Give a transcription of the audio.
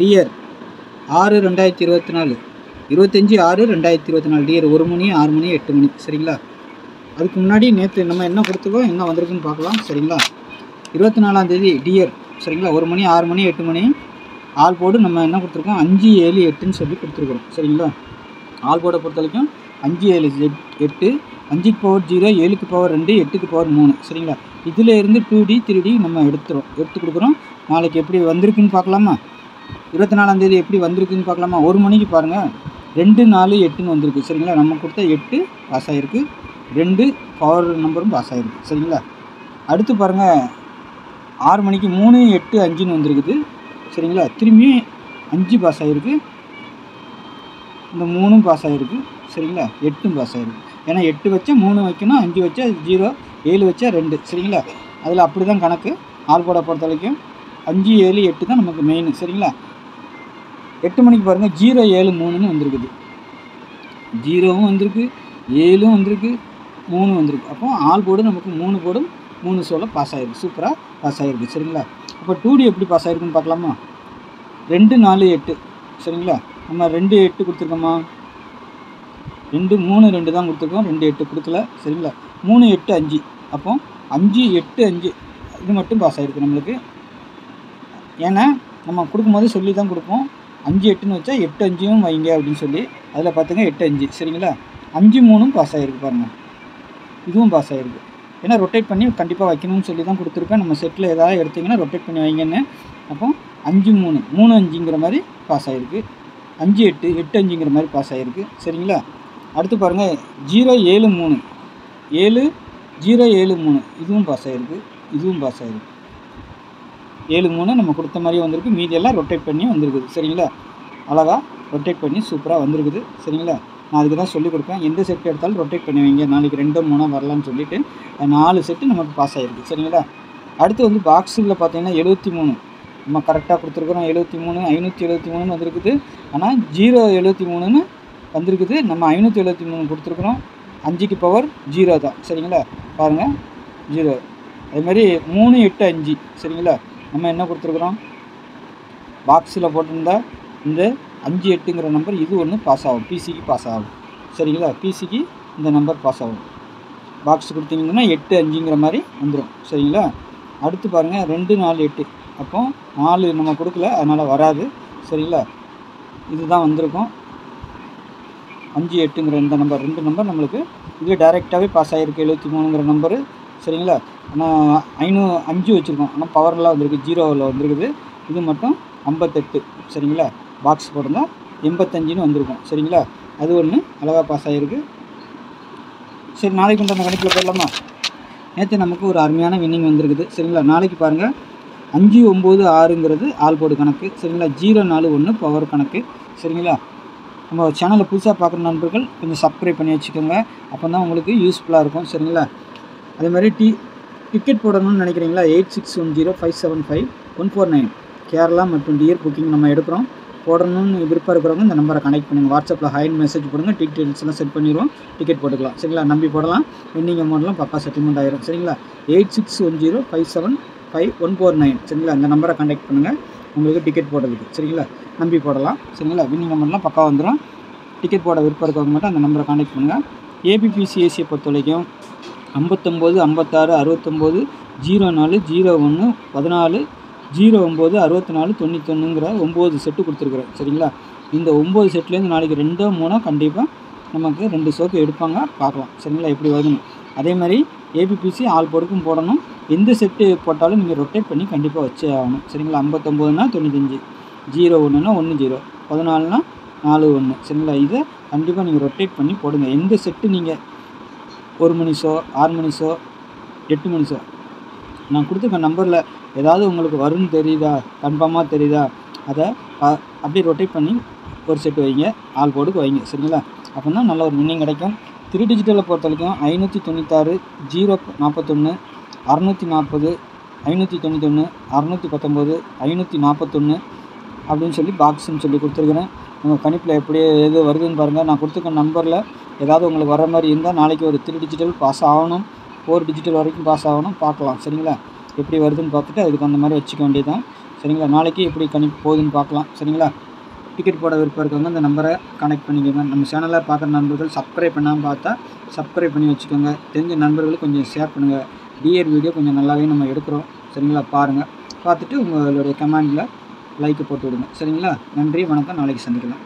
Dear 6/2024 25/6/2024 dear 1 மணி 6 மணி 8 மணி சரிங்களா. அதுக்கு முன்னாடி நேற்று நம்ம என்ன கொடுத்துருக்கோம் என்ன வந்திருக்குன்னு பார்க்கலாம் சரிங்களா. 24ஆம் தேதி டியர் சரிங்களா 1 மணி 6 மணி 8 மணி ஆல் போர்டு நம்ம என்ன கொடுத்துருக்கோம் 5 7 8ன்னு சொல்லி கொடுத்துருக்குறோம் சரிங்களா. ஆல் போர்டை பொறுத்த வரைக்கும் 5 7 8 5க்கு பவர் 0 7க்கு பவர் 2 8க்கு பவர் 3 சரிங்களா. இதில் இருந்து 2D 3D நம்ம எடுத்து கொடுக்குறோம். நாளைக்கு எப்படி வந்திருக்குன்னு பார்க்கலாமா. 24ஆம் தேதி எப்படி வந்திருக்குன்னு பார்க்கலாமா. 1 மணிக்கு பாருங்கள் 2 4 8ன்னு வந்திருக்கு சரிங்களா. நம்ம கொடுத்த 8 பாஸ் ஆகிருக்கு, 2 பவர் நம்பரும் பாஸ் ஆகிருக்கு சரிங்களா. அடுத்து பாருங்கள் 6 மணிக்கு 3 8 5ன்னு வந்திருக்குது சரிங்களா. திரும்பியும் 5 பாஸ் ஆகிருக்கு, இந்த 3ம் பாஸ் ஆகிருக்கு சரிங்களா. 8ம் பாஸ் ஆகிருக்கு. ஏன்னா 8 வச்சா 3 வைக்கணும், 5 வச்சா 0, 7 வச்சா 2 சரிங்களா. அதில் அப்படி தான் கணக்கு. ஆல் போர்டை பொறுத்த வரைக்கும் 5 7 8 தான் நமக்கு மெயின் சரிங்களா. 8 மணிக்கு பாருங்கள் 0 7 3ன்னு வந்திருக்குது, 0வும் வந்திருக்கு 7ம் வந்திருக்கு 3 வந்திருக்கு. அப்போ ஆல் போர்டு நமக்கு 3 போர்டும் 3 ஷோவில் பாஸ் ஆகிருக்கு, சூப்பராக பாஸ் ஆகிருக்கு சரிங்களா. அப்போ 2D எப்படி பாஸ் ஆகிருக்குன்னு பார்க்கலாமா. 2 4 8 சரிங்களா. நம்ம 2 8 கொடுத்துருக்கோமா, 2 3 2 தான் கொடுத்துருக்கோம், 2 8 கொடுக்கல சரிங்களா. 3 8 5 அப்போ 5 8 5 இது மட்டும் பாஸ் ஆகிருக்கு நம்மளுக்கு. ஏன்னா நம்ம கொடுக்கும்போது சொல்லி தான் கொடுப்போம், 5 8ன்னு வச்சா 8 5யும் வைங்க அப்படின்னு சொல்லி. அதில் பார்த்துங்க 8 5 சரிங்களா. 5 3ம் பாஸ் ஆகிருக்கு பாருங்கள், இதுவும் பாஸ் ஆகிருக்கு. ஏன்னா ரொட்டேட் பண்ணி கண்டிப்பாக வைக்கணும்னு சொல்லி தான் கொடுத்துருப்பேன். நம்ம செட்டில் ஏதாவது எடுத்திங்கன்னா ரொட்டேட் பண்ணி வைங்கன்னு. அப்போ 5 3 3 5ங்கிற மாதிரி பாஸ் ஆகிருக்கு, 5 8 8 5ங்கிற மாதிரி பாஸ் ஆகிருக்கு சரிங்களா. அடுத்து பாருங்கள் 0 7 3 7 0 7 3 இதுவும் பாஸ் ஆகிருக்கு, இதுவும் பாஸ் ஆகிருக்கு. 7 3 நம்ம கொடுத்த மாதிரியே வந்திருக்கு, மீதியெல்லாம் ரொட்டேட் பண்ணி வந்திருக்குது சரிங்களா. அழகாக ரொட்டேட் பண்ணி சூப்பராக வந்திருக்குது சரிங்களா. நான் அதுக்கு தான் சொல்லிக் கொடுப்பேன், எந்த செட் எடுத்தாலும் ரொட்டேட் பண்ணி வைங்க, நாளைக்கு 2 3 வரலான்னு சொல்லிவிட்டு 4 செட்டு நமக்கு பாஸ் ஆகிருக்கு சரிங்களா. அடுத்து வந்து பாக்ஸில் பார்த்தீங்கன்னா 73 நம்ம கரெக்டாக கொடுத்துருக்குறோம். 73 573ன்னு வந்திருக்குது. ஆனால் 0 73ன்னு வந்திருக்குது, நம்ம 573 கொடுத்துருக்குறோம். 5க்கு பவர் 0 தான் சரிங்களா. பாருங்கள் 0. அதேமாதிரி 3 8 5 சரிங்களா. நம்ம என்ன கொடுத்துருக்குறோம் பாக்ஸில் போட்டிருந்தா இந்த 5 8ங்கிற நம்பர் இது ஒன்று பாஸ் ஆகும், பிசிக்கு பாஸ் ஆகும் சரிங்களா. பிசிக்கு இந்த நம்பர் பாஸ் ஆகும். பாக்ஸ் கொடுத்தீங்கன்னா 8 5ங்கிற மாதிரி வந்துடும் சரிங்களா. அடுத்து பாருங்கள் 2 4 8 அப்போ 4 நம்ம கொடுக்கல அதனால் வராது சரிங்களா. இதுதான் வந்திருக்கும் 5 8ங்கிற இந்த நம்பர், 2 நம்பர் நம்மளுக்கு இது டைரெக்டாகவே பாஸ் ஆகிருக்கு. 73ங்கிற நம்பரு சரிங்களா. ஆனால் 5 வச்சுருக்கோம், ஆனால் பவரெலாம் வந்திருக்கு, 0வில் வந்திருக்குது. இது மட்டும் 58 சரிங்களா. பாக்ஸ் போட்டிருந்தா 85ன்னு வந்திருக்கும் சரிங்களா. அது ஒன்று அழகாக பாஸ் ஆகிருக்கு. சரி, நாளைக்கு நம்ம கணக்கில் போடலாமா. நேற்று நமக்கு ஒரு அருமையான வின்னிங் வந்திருக்குது சரிங்களா. நாளைக்கு பாருங்கள் 5 9 6ங்கிறது ஆல் போர்டு கணக்கு சரிங்களா. 0 4 1 பவர் கணக்கு சரிங்களா. நம்ம சேனலை புதுசாக பார்க்குற நண்பர்கள் கொஞ்சம் சப்ஸ்கிரைப் பண்ணி வச்சுக்கோங்க, அப்போ தான் உங்களுக்கு யூஸ்ஃபுல்லாக இருக்கும் சரிங்களா. அதே மாதிரி டிக்கெட் போடணும்னு நினைக்கிறீங்களா 8610575149 கேரளா மற்றும் டியர் புக்கிங் நம்ம எடுக்கிறோம். போடணும்னு விருப்பம் இருக்கிறவங்க இந்த நம்பரை கனெக்ட் பண்ணுங்கள், வாட்ஸ்அப்பில் ஹைன் மெசேஜ் போடுங்க, டீட்டெயில்ஸ்லாம் செட் பண்ணிடுவோம், டிக்கெட் போட்டுக்கலாம் சரிங்களா. நம்பி போடலாம், வின்னிங் அமௌண்ட்லாம் பக்கா செட்டில்மெண்ட் ஆகிரும் சரிங்களா. 8610575149 சரிங்களா. இந்த நம்பரை கான்டாக்ட் பண்ணுங்கள் உங்களுக்கு டிக்கெட் போடுறதுக்கு சரிங்களா. நம்பி போடலாம் சரிங்களா. வின்னிங் அமௌண்ட்லாம் பக்கா வந்துடும். டிக்கெட் போட விருப்பம் இருக்கவங்க மட்டும் அந்த நம்பரை கான்டாக்ட் பண்ணுங்கள். ஏபிபிசிஎஸ்சியை பொறுத்த வரைக்கும் 59 56 69 04 01 14 09 64 91ங்கிற 9 செட்டு கொடுத்துருக்குறேன் சரிங்களா. இந்த 9 செட்லேருந்து நாளைக்கு 2 3 கண்டிப்பாக நமக்கு 2 ஷோக்கு எடுப்பாங்க, பார்க்கலாம் சரிங்களா எப்படி வருதுன்னு. அதே மாதிரி ஏபிபிசி ஆல் போர்டுக்கும் போடணும். எந்த செட்டு போட்டாலும் நீங்கள் ரொட்டேட் பண்ணி கண்டிப்பாக வச்சே ஆகணும் சரிங்களா. 59னா 95, 01னா 10, 14னா 41 சரிங்களா. இதை கண்டிப்பாக நீங்கள் ரொட்டேட் பண்ணி போடுங்க. எந்த செட்டு நீங்கள் 1 மணி ஷோ 6 மணி ஷோ 8 மணி ஷோ நான் கொடுத்துருக்க நம்பரில் ஏதாவது உங்களுக்கு வரும்னு தெரியுதா, கன்ஃபார்மாக தெரியுதா, அதை அப்படியே ரொட்டேட் பண்ணி ஒரு செட்டு வைங்க, ஆல் போர்டுக்கு வைங்க சரிங்களா. அப்போ தான் நல்ல ஒரு வின்னிங் கிடைக்கும். 3 டிஜிட்டலை பொறுத்த வரைக்கும் 596 0 41 640 591 619 541 அப்படின்னு சொல்லி பாக்ஸ்ன்னு சொல்லி கொடுத்துருக்குறேன். உங்கள் கணிப்பில் எப்படி எது வருதுன்னு பாருங்கள். நான் கொடுத்துருக்க நம்பரில் ஏதாவது உங்களுக்கு வர மாதிரி இருந்தால் நாளைக்கு ஒரு 3 டிஜிட்டல் பாஸ் ஆகணும், 4 டிஜிட்டல் வரைக்கும் பாஸ் ஆகணும், பார்க்கலாம் சரிங்களா. எப்படி வருதுன்னு பார்த்துட்டு அதுக்கு அந்த மாதிரி வச்சுக்க வேண்டியதான் சரிங்களா. நாளைக்கு எப்படி கணிப்பு போகுதுன்னு பார்க்கலாம். சரிங்களா. டிக்கெட் போட விருப்பம் இருக்கவங்க இந்த நம்பரை கனெக்ட் பண்ணிக்கோங்க. நம்ம சேனலை பார்க்குற நண்பர்கள் சப்ஸ்கிரைப் பண்ணாமல் பார்த்தா சப்ஸ்கிரைப் பண்ணி வச்சுக்கோங்க. தெரிஞ்ச நண்பர்களுக்கு கொஞ்சம் ஷேர் பண்ணுங்கள். டிஆர் வீடியோ கொஞ்சம் நல்லாவே நம்ம எடுக்கிறோம். சரிங்களா. பாருங்கள், பார்த்துட்டு உங்களுடைய கமெண்டில் லைக்கு போட்டு விடுங்க. சரிங்களா. நன்றி, வணக்கம். நாளைக்கு சந்திக்கலாம்.